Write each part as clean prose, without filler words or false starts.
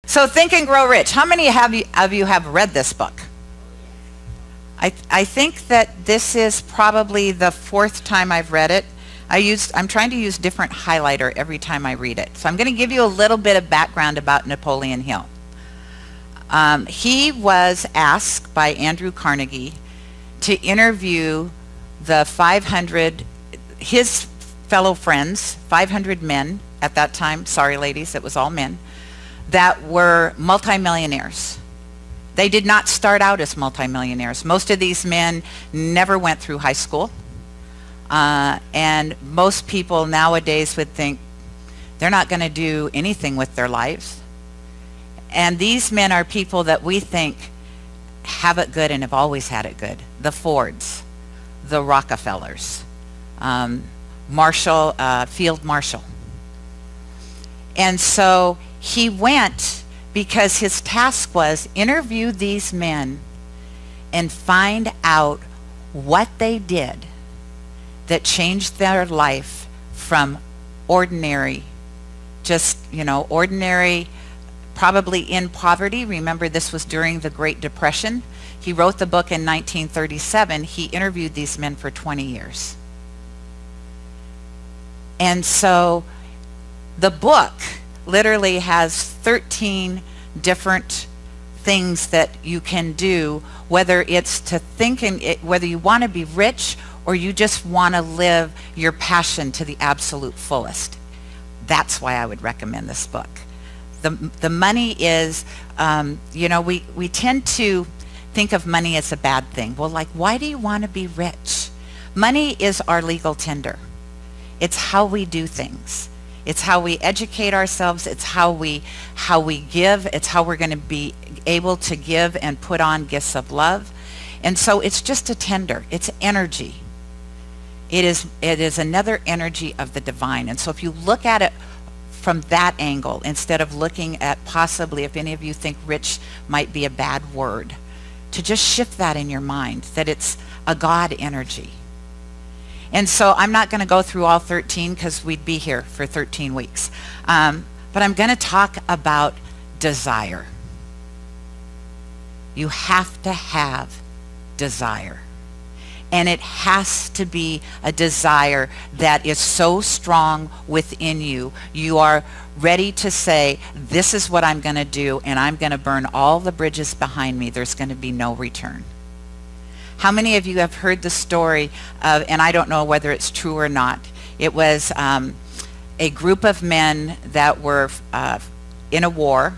So Think and Grow Rich. How many of you have read this book? I think that this is probably the fourth time I've read it. I'm trying to use different highlighter every time I read it. So I'm going to give you a little bit of background about Napoleon Hill. He was asked by Andrew Carnegie to interview the 500, his fellow friends, 500 men at that time, sorry ladies, it was all men, that were multimillionaires. They did not start out as multimillionaires. Most of these men never went through high school. And most people nowadays would think they're not going to do anything with their lives. And these men are people that we think have it good and have always had it good. The Fords, the Rockefellers, Field Marshal. And so he went because his task was interview these men and find out what they did that changed their life from ordinary, ordinary, probably in poverty. Remember, this was during the Great Depression. He wrote the book in 1937. He interviewed these men for 20 years. And so the book literally has 13 different things that you can do, whether it's to think and whether you want to be rich or you just want to live your passion to the absolute fullest. That's why I would recommend this book. The money is, we tend to think of money as a bad thing. Well, like, why do you want to be rich? Money is our legal tender. It's how we do things. It's how we educate ourselves. It's how we give. It's how we're going to be able to give and put on gifts of love. And so it's just a tender. It's energy. It is another energy of the divine. And so if you look at it from that angle, instead of looking at possibly, if any of you think rich might be a bad word, to just shift that in your mind, that it's a God energy. And so I'm not going to go through all 13 because we'd be here for 13 weeks. But I'm going to talk about desire. You have to have desire. And it has to be a desire that is so strong within you. You are ready to say, this is what I'm going to do, and I'm going to burn all the bridges behind me. There's going to be no return. How many of you have heard the story of, and I don't know whether it's true or not, it was a group of men that were in a war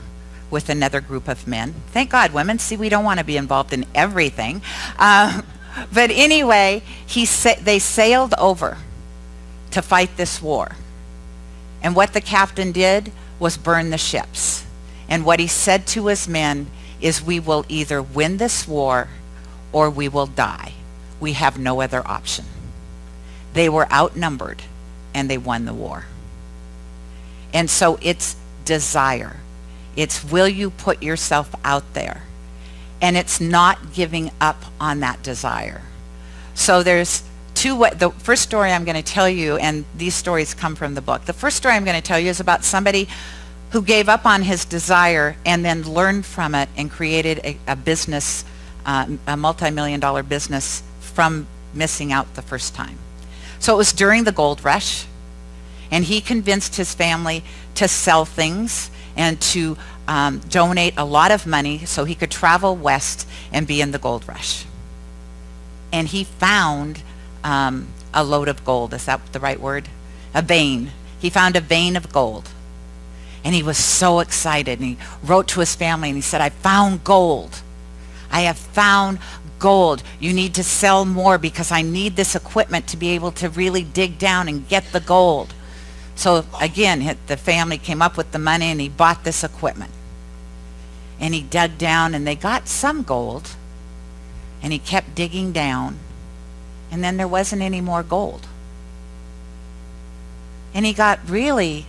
with another group of men. Thank God, women. See, we don't want to be involved in everything. But anyway, they sailed over to fight this war. And what the captain did was burn the ships. And what he said to his men is, we will either win this war or we will die. We have no other option. They were outnumbered and they won the war. And so it's desire. It's, will you put yourself out there? And it's not giving up on that desire. So there's the first story I'm going to tell you, and these stories come from the book. The first story I'm going to tell you is about somebody who gave up on his desire and then learned from it and created a business, a multi-million-dollar business from missing out the first time. So it was during the gold rush, and he convinced his family to sell things and to donate a lot of money so he could travel west and be in the gold rush. And he found a load of gold. Is that the right word? A vein. He found a vein of gold. And he was so excited. And he wrote to his family and he said, I found gold. I have found gold. You need to sell more because I need this equipment to be able to really dig down and get the gold. So again, the family came up with the money and he bought this equipment. And he dug down and they got some gold. And he kept digging down. And then there wasn't any more gold. And he got really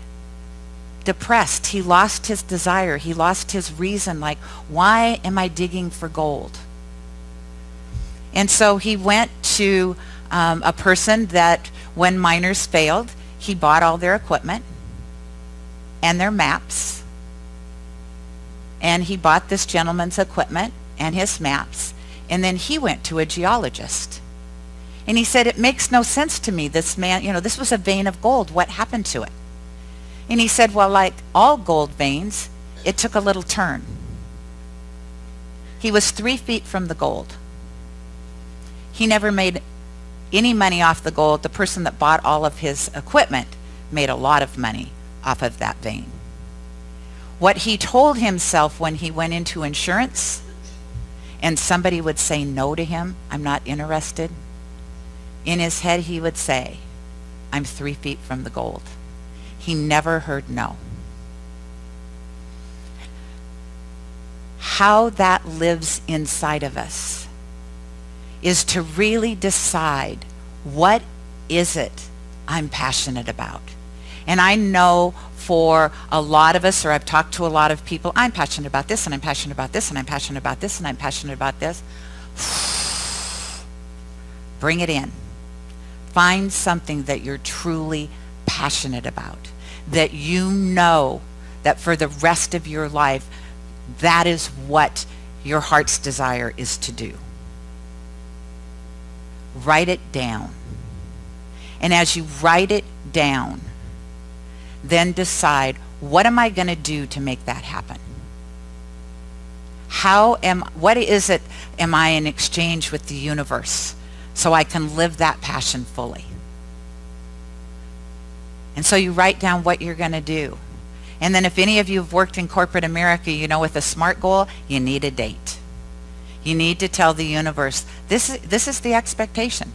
depressed. He lost his desire. He lost his reason. Like, why am I digging for gold? And so he went to a person that when miners failed, he bought all their equipment and their maps And he bought this gentleman's equipment and his maps, and then he went to a geologist. And he said, it makes no sense to me. This man, this was a vein of gold. What happened to it? And he said, well, like all gold veins, it took a little turn. He was 3 feet from the gold. He never made any money off the gold. The person that bought all of his equipment made a lot of money off of that vein. What he told himself when he went into insurance and somebody would say no to him, I'm not interested, in his head he would say, I'm 3 feet from the gold. He never heard no. How that lives inside of us is to really decide, what is it I'm passionate about? And I know for a lot of us, or I've talked to a lot of people, I'm passionate about this, and I'm passionate about this, and I'm passionate about this, and I'm passionate about this. Bring it in. Find something that you're truly passionate about, that you know that for the rest of your life, that is what your heart's desire is to do. Write it down. And as you write it down, then decide, what am I going to do to make that happen? What is it am I in exchange with the universe so I can live that passion fully? And so you write down what you're going to do. And then if any of you have worked in corporate America, with a SMART goal, you need a date. You need to tell the universe, this is the expectation.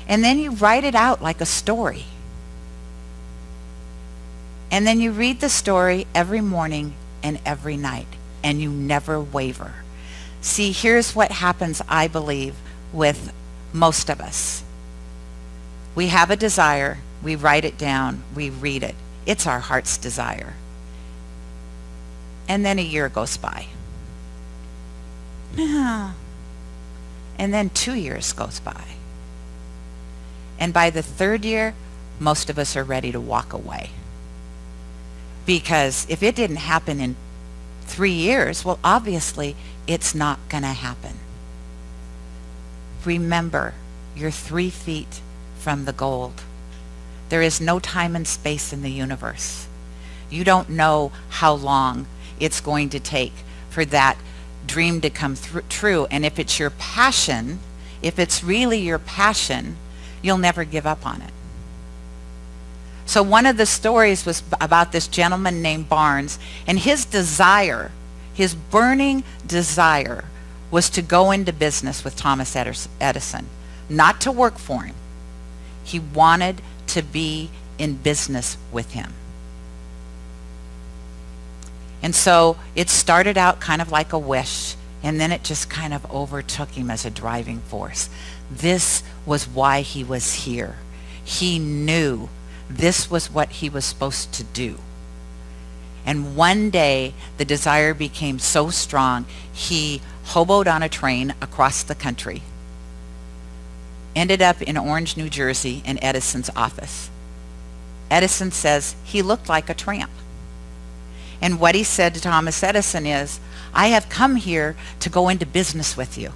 And then you write it out like a story. And then you read the story every morning and every night, and you never waver. See, here's what happens, I believe, with most of us. We have a desire, we write it down, we read it. It's our heart's desire. And then a year goes by. And then 2 years goes by. And by the 3rd year, most of us are ready to walk away. Because if it didn't happen in 3 years, well, obviously, it's not going to happen. Remember, you're 3 feet from the gold. There is no time and space in the universe. You don't know how long it's going to take for that dream to come true. And if it's your passion, if it's really your passion, you'll never give up on it. So one of the stories was about this gentleman named Barnes, and his desire, his burning desire, was to go into business with Thomas Edison, not to work for him. He wanted to be in business with him. And so it started out kind of like a wish, and then it just kind of overtook him as a driving force. This was why he was here. He knew this was what he was supposed to do. And one day, the desire became so strong, he hoboed on a train across the country, ended up in Orange, New Jersey, in Edison's office. Edison says he looked like a tramp. And what he said to Thomas Edison is, I have come here to go into business with you.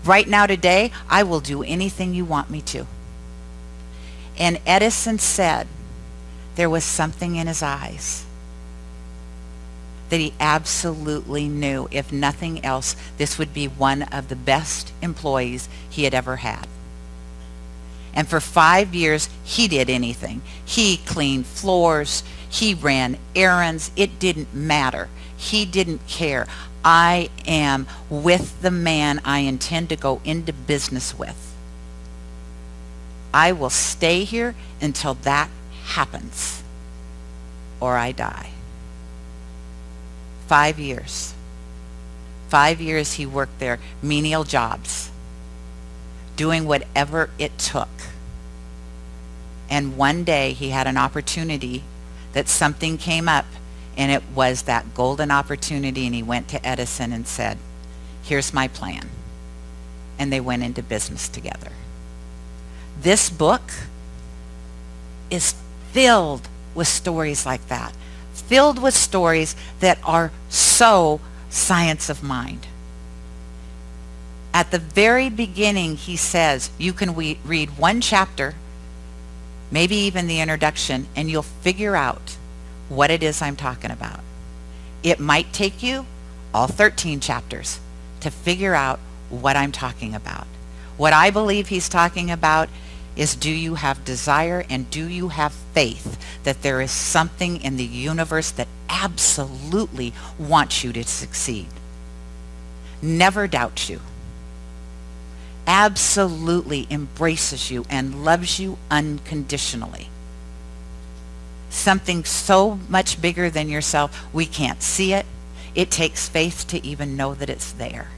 Right now, today, I will do anything you want me to. And Edison said there was something in his eyes that he absolutely knew, if nothing else, this would be one of the best employees he had ever had. And for 5 years, he did anything. He cleaned floors. He ran errands. It didn't matter. He didn't care. I am with the man I intend to go into business with. I will stay here until that happens, or I die. 5 years. 5 years he worked there, menial jobs, doing whatever it took. And one day he had an opportunity that something came up, and it was that golden opportunity, and he went to Edison and said, here's my plan. And they went into business together. This book is filled with stories like that, filled with stories that are so science of mind. At the very beginning, he says, you can read one chapter, maybe even the introduction, and you'll figure out what it is I'm talking about. It might take you all 13 chapters to figure out what I'm talking about. What I believe he's talking about is, do you have desire and do you have faith that there is something in the universe that absolutely wants you to succeed? Never doubts you. Absolutely embraces you and loves you unconditionally. Something so much bigger than yourself, we can't see it. It takes faith to even know that it's there.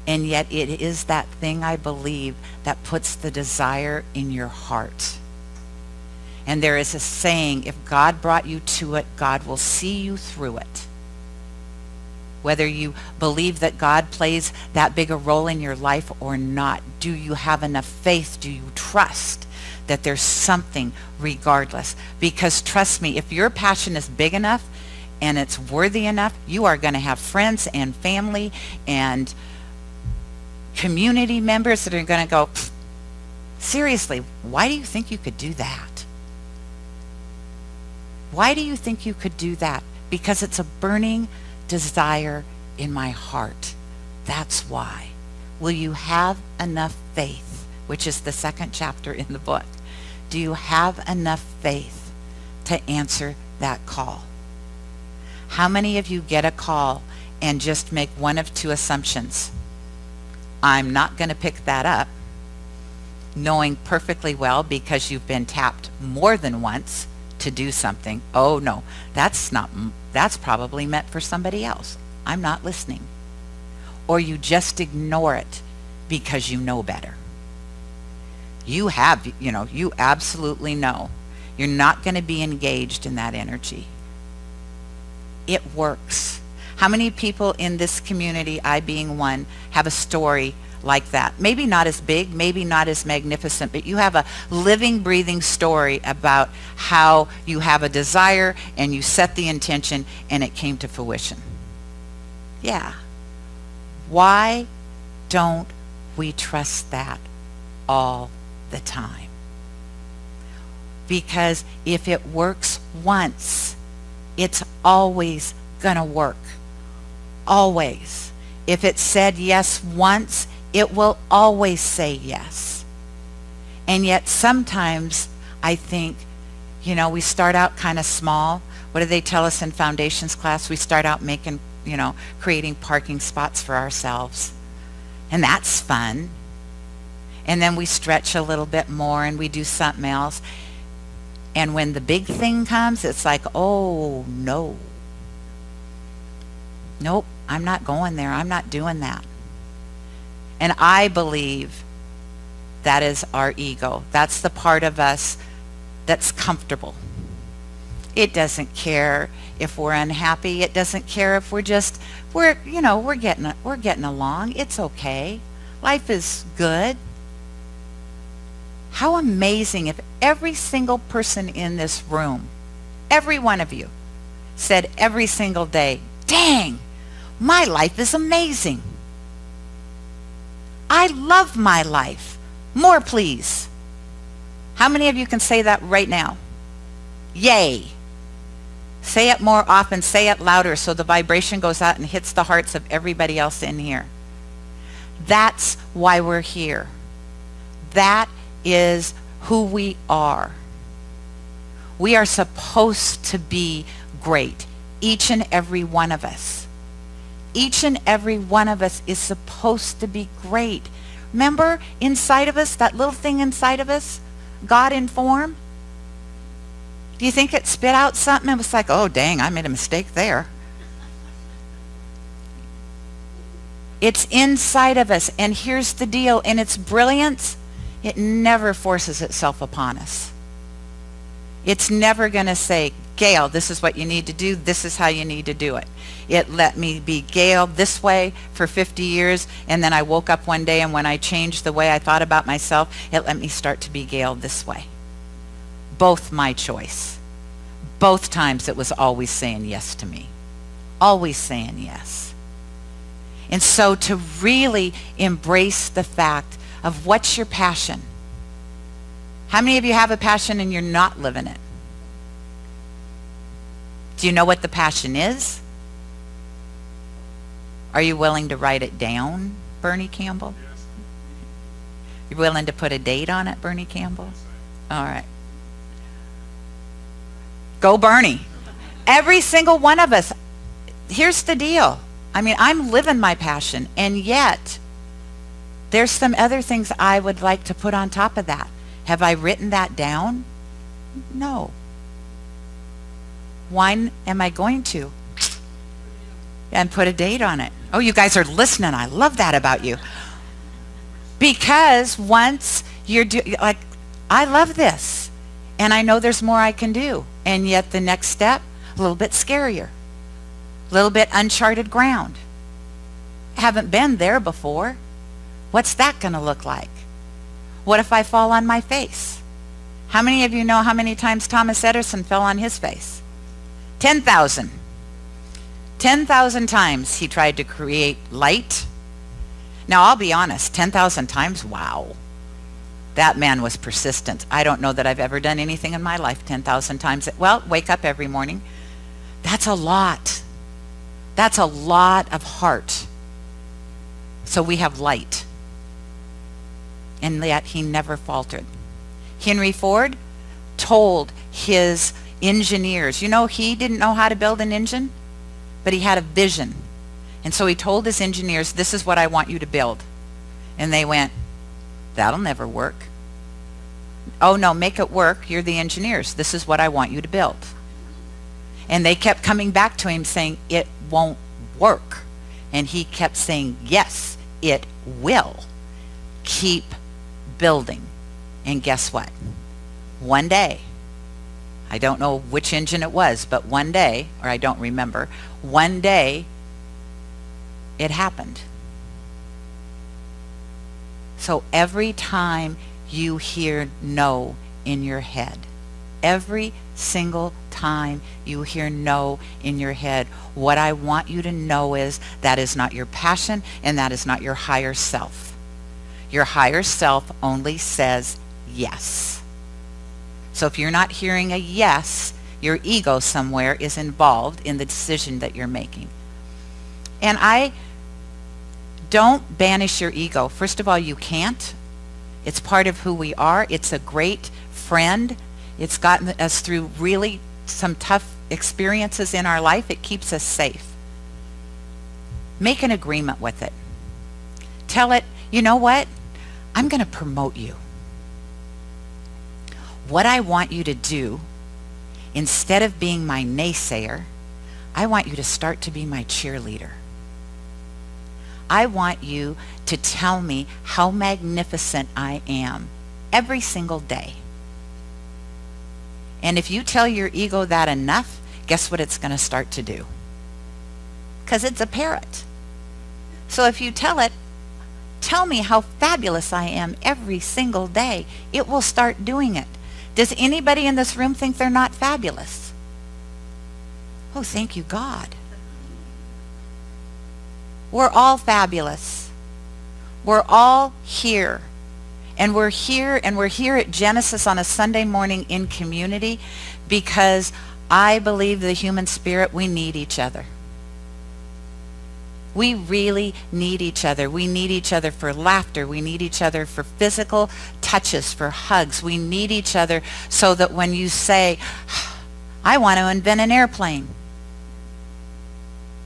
And yet it is that thing, I believe, that puts the desire in your heart. And there is a saying, if God brought you to it, God will see you through it. Whether you believe that God plays that big a role in your life or not, do you have enough faith? Do you trust that there's something regardless? Because trust me, if your passion is big enough and it's worthy enough, you are going to have friends and family and community members that are going to go, seriously, why do you think you could do that? Why do you think you could do that? Because it's a burning desire in my heart. That's why. Will you have enough faith? Which is the second chapter in the book. Do you have enough faith to answer that call? How many of you get a call and just make one of two assumptions? I'm not going to pick that up, knowing perfectly well, because you've been tapped more than once to do something. Oh no, that's probably meant for somebody else. I'm not listening. Or you just ignore it because you know better. You absolutely know. You're not going to be engaged in that energy. It works. How many people in this community, I being one, have a story like that? Maybe not as big, maybe not as magnificent, but you have a living, breathing story about how you have a desire and you set the intention and it came to fruition. Yeah. Why don't we trust that all the time? Because if it works once, it's always gonna work. Always. If it said yes once, it will always say yes. And yet sometimes I think, we start out kind of small. What do they tell us in foundations class? We start out making, creating parking spots for ourselves. And that's fun. And then we stretch a little bit more and we do something else. And when the big thing comes, it's like, oh no. Nope, I'm not going there. I'm not doing that. And I believe that is our ego. That's the part of us that's comfortable. It doesn't care if we're unhappy. It doesn't care if we're getting along. It's okay. Life is good. How amazing if every single person in this room, every one of you, said every single day, dang, my life is amazing. I love my life. More, please. How many of you can say that right now? Yay. Say it more often. Say it louder so the vibration goes out and hits the hearts of everybody else in here. That's why we're here. That is who we are. We are supposed to be great. Each and every one of us. Each and every one of us is supposed to be great. Remember, inside of us, that little thing inside of us, God in form? Do you think it spit out something and was like, oh dang, I made a mistake there? It's inside of us, and here's the deal, in its brilliance, it never forces itself upon us. It's never going to say, Gayle, this is what you need to do. This is how you need to do it. It let me be Gayle this way for 50 years, and then I woke up one day, and when I changed the way I thought about myself, it let me start to be Gayle this way. Both my choice. Both times it was always saying yes to me. Always saying yes. And so to really embrace the fact of what's your passion. How many of you have a passion and you're not living it? Do you know what the passion is? Are you willing to write it down, Bernie Campbell? Yes. You're willing to put a date on it, Bernie Campbell? All right. Go Bernie. Every single one of us. Here's the deal. I mean, I'm living my passion, and yet there's some other things I would like to put on top of that. Have I written that down? No. Why am I going to? And put a date on it. Oh, you guys are listening. I love that about you. Because once you're like, I love this, and I know there's more I can do. And yet the next step, a little bit scarier. A little bit uncharted ground. Haven't been there before. What's that going to look like? What if I fall on my face? How many of you know how many times Thomas Edison fell on his face? 10,000. 10,000 times he tried to create light. Now, I'll be honest, 10,000 times, wow. That man was persistent. I don't know that I've ever done anything in my life 10,000 times. Well, wake up every morning. That's a lot. That's a lot of heart. So we have light. And yet he never faltered. Henry Ford told his engineers, he didn't know how to build an engine, but he had a vision. And so he told his engineers, this is what I want you to build. And they went, that'll never work. Oh no, make it work. You're the engineers. This is what I want you to build. And they kept coming back to him saying, it won't work. And he kept saying, yes, it will. Keep building. And guess what? One day, I don't know which engine it was, but one day, or I don't remember, one day it happened. So every time you hear no in your head, every single time you hear no in your head, what I want you to know is that is not your passion and that is not your higher self. Your higher self only says yes. So if you're not hearing a yes, your ego somewhere is involved in the decision that you're making. And I don't banish your ego. First of all, you can't. It's part of who we are. It's a great friend. It's gotten us through really some tough experiences in our life. It keeps us safe. Make an agreement with it. Tell it, you know what? I'm going to promote you. What I want you to do, instead of being my naysayer, I want you to start to be my cheerleader. I want you to tell me how magnificent I am every single day. And if you tell your ego that enough, guess what it's going to start to do? Because it's a parrot. So if you tell it, tell me how fabulous I am every single day, it will start doing it. Does anybody in this room think they're not fabulous? Oh, thank you, God. We're all fabulous. We're all here. And we're here at Genesis on a Sunday morning in community because I believe the human spirit, we need each other. We really need each other. We need each other for laughter. We need each other for physical touches, for hugs. We need each other so that when you say, I want to invent an airplane,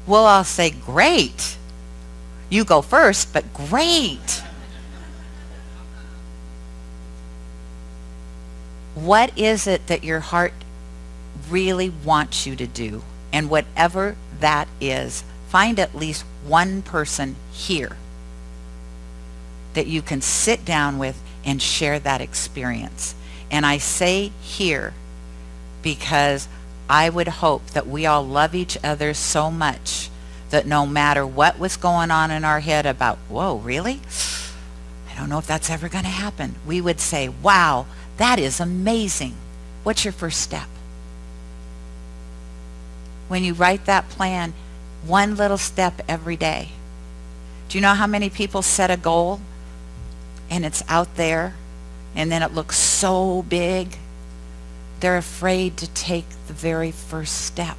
we'll all say, great. You go first, but great. What is it that your heart really wants you to do? And whatever that is, find at least one person here that you can sit down with and share that experience. And I say here because I would hope that we all love each other so much that no matter what was going on in our head about, whoa, really? I don't know if that's ever going to happen. We would say, wow, that is amazing. What's your first step? when you write that plan, one little step every day. Do you know how many people set a goal and it's out there and then it looks so big? They're afraid to take the very first step.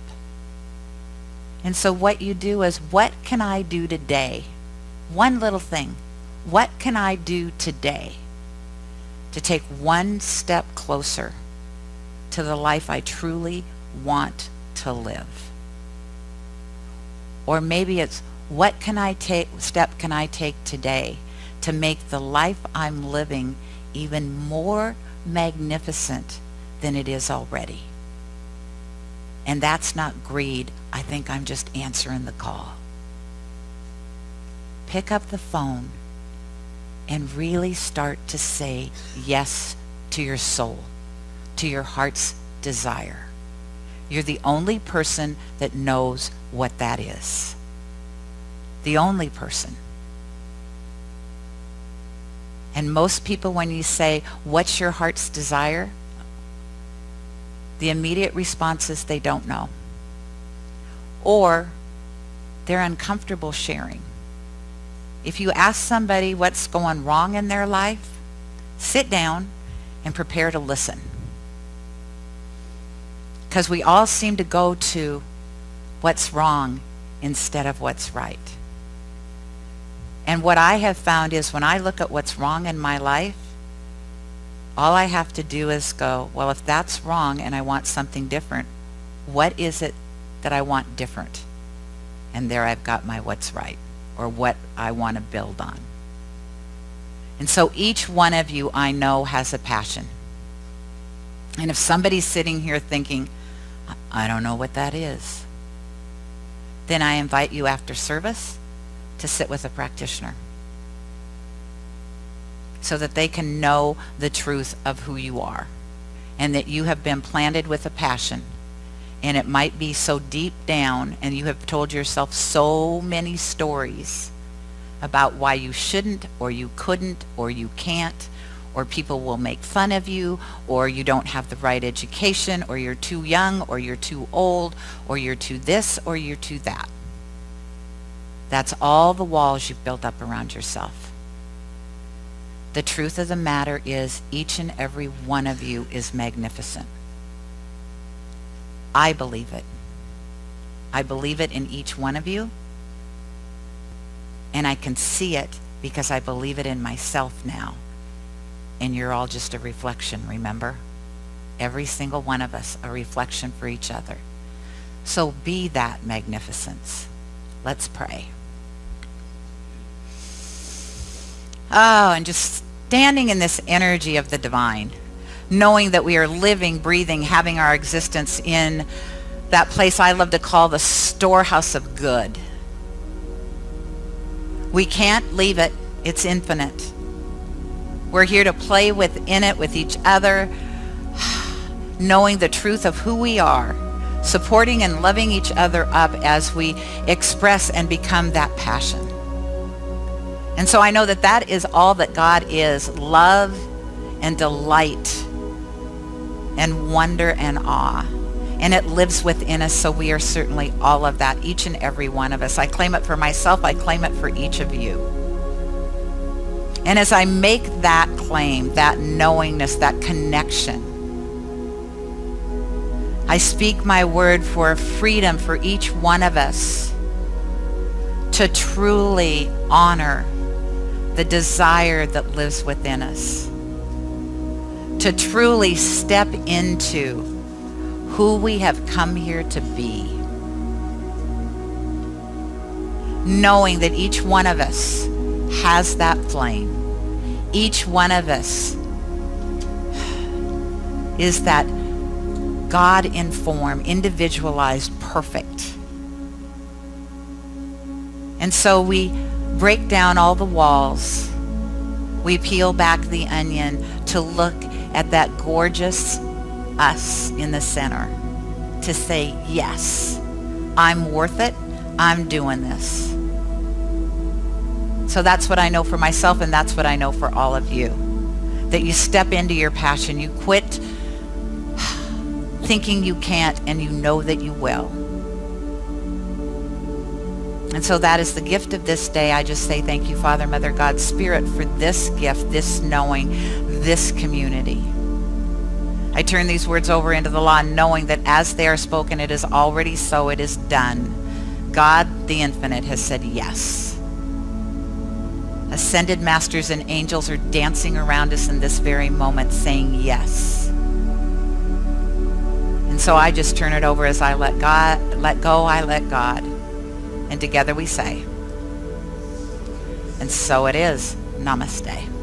And so what you do is, what can I do today? One little thing. What can I do today to take one step closer to the life I truly want to live? Or maybe it's, what step can I take today to make the life I'm living even more magnificent than it is already? And that's not greed. I think I'm just answering the call. Pick up the phone and really start to say yes to your soul, to your heart's desire. You're the only person that knows what that is. The only person. And most people, when you say, what's your heart's desire? The immediate response is they don't know. Or they're uncomfortable sharing. If you ask somebody what's going wrong in their life, sit down and prepare to listen. Because we all seem to go to what's wrong instead of what's right. And what I have found is, when I look at what's wrong in my life, all I have to do is go, well, if that's wrong and I want something different, what is it that I want different? And there I've got my what's right, or what I want to build on. And so each one of you, I know, has a passion. And if somebody's sitting here thinking, I don't know what that is, then I invite you after service to sit with a practitioner so that they can know the truth of who you are, and that you have been planted with a passion. And it might be so deep down, and you have told yourself so many stories about why you shouldn't, or you couldn't, or you can't, or people will make fun of you, or you don't have the right education, or you're too young, or you're too old, or you're too this, or you're too that. That's all the walls you've built up around yourself. The truth of the matter is, each and every one of you is magnificent. I believe it. I believe it in each one of you. And I can see it because I believe it in myself now. And you're all just a reflection, remember? Every single one of us, a reflection for each other. So be that magnificence. Let's pray. Oh, and just standing in this energy of the divine, knowing that we are living, breathing, having our existence in that place I love to call the storehouse of good. We can't leave it. It's infinite. We're here to play within it with each other, knowing the truth of who we are, supporting and loving each other up as we express and become that passion. And so I know that that is all that God is: love and delight and wonder and awe. And it lives within us, so we are certainly all of that, each and every one of us. I claim it for myself. I claim it for each of you. And as I make that claim, that knowingness, that connection, I speak my word for freedom for each one of us to truly honor the desire that lives within us, to truly step into who we have come here to be, knowing that each one of us has that flame. Each one of us is that God-informed, individualized, perfect. And so we break down all the walls. We peel back the onion to look at that gorgeous us in the center, to say, yes, I'm worth it. I'm doing this. So that's what I know for myself, and that's what I know for all of you. That you step into your passion. You quit thinking you can't, and you know that you will. And so that is the gift of this day. I just say thank you, Father, Mother, God, Spirit, for this gift, this knowing, this community. I turn these words over into the law, knowing that as they are spoken, it is already so, it is done. God, the infinite, has said yes. Ascended masters and angels are dancing around us in this very moment, saying yes. And so I just turn it over as I let go, I let God. And together we say, and so it is. Namaste.